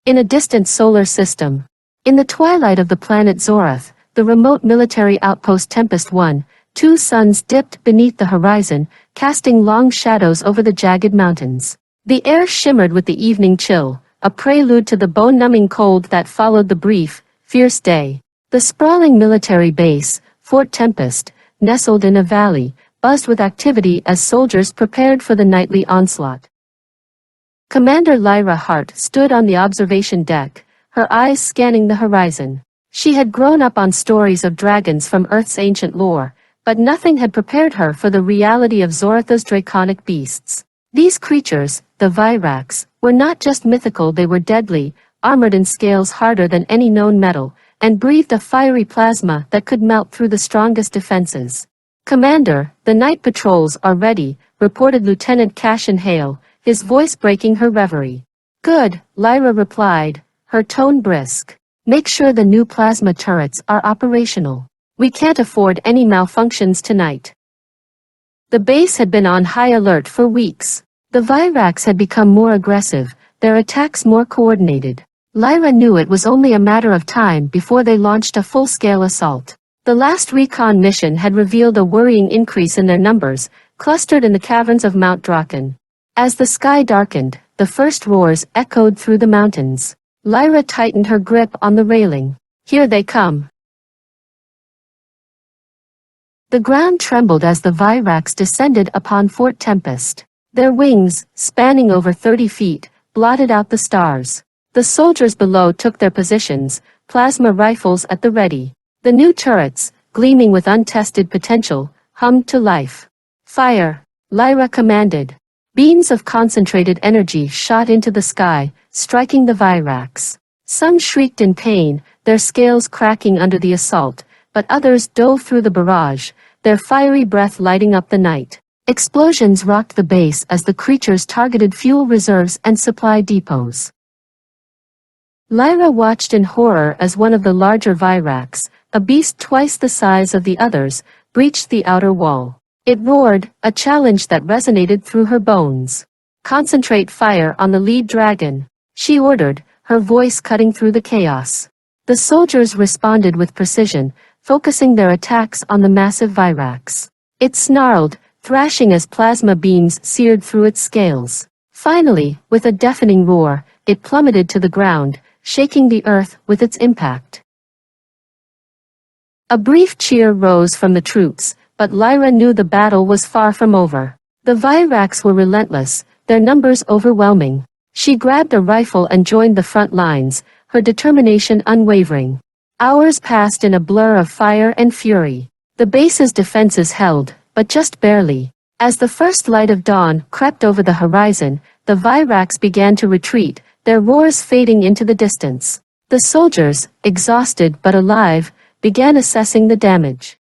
In a distant solar system. In the twilight of the planet Zorath, the remote military outpost Tempest 1, two suns dipped beneath the horizon, casting long shadows over the jagged mountains. The air shimmered with the evening chill, a prelude to the bone-numbing cold that followed the brief, fierce day. The sprawling military base, Fort Tempest, nestled in a valley, buzzed with activity as soldiers prepared for the nightly onslaught. Commander Lyra Hart stood on the observation deck, her eyes scanning the horizon. She had grown up on stories of dragons from Earth's ancient lore, but nothing had prepared her for the reality of Zorath's draconic beasts. These creatures, the Zorax, were not just mythical, they were deadly, armored in scales harder than any known metal, and breathed a fiery plasma that could melt through the strongest defenses. "Commander, the night patrols are ready," reported Lieutenant Cashin Hale, his voice breaking her reverie. "Good," Lyra replied, her tone brisk. "Make sure the new plasma turrets are operational. We can't afford any malfunctions tonight." The base had been on high alert for weeks. The Zorax had become more aggressive, their attacks more coordinated. Lyra knew it was only a matter of time before they launched a full-scale assault. The last recon mission had revealed a worrying increase in their numbers, clustered in the caverns of Mount Draken. As the sky darkened, the first roars echoed through the mountains. Lyra tightened her grip on the railing. "Here they come." The ground trembled as the Zorax descended upon Fort Tempest. Their wings, spanning over 30 feet, blotted out the stars. The soldiers below took their positions, plasma rifles at the ready. The new turrets, gleaming with untested potential, hummed to life. "Fire!" Lyra commanded. Beams of concentrated energy shot into the sky, striking the Zorax. Some shrieked in pain, their scales cracking under the assault, but others dove through the barrage, their fiery breath lighting up the night. Explosions rocked the base as the creatures targeted fuel reserves and supply depots. Lyra watched in horror as one of the larger Zorax, a beast twice the size of the others, breached the outer wall. It roared, a challenge that resonated through her bones. "Concentrate fire on the lead dragon," she ordered, her voice cutting through the chaos. The soldiers responded with precision, focusing their attacks on the massive Zorax. It snarled, thrashing as plasma beams seared through its scales. Finally, with a deafening roar, it plummeted to the ground, shaking the earth with its impact. A brief cheer rose from the troops, but Lyra knew the battle was far from over. The Zorax were relentless, their numbers overwhelming. She grabbed a rifle and joined the front lines, her determination unwavering. Hours passed in a blur of fire and fury. The base's defenses held, but just barely. As the first light of dawn crept over the horizon, the Zorax began to retreat, their roars fading into the distance. The soldiers, exhausted but alive, began assessing the damage.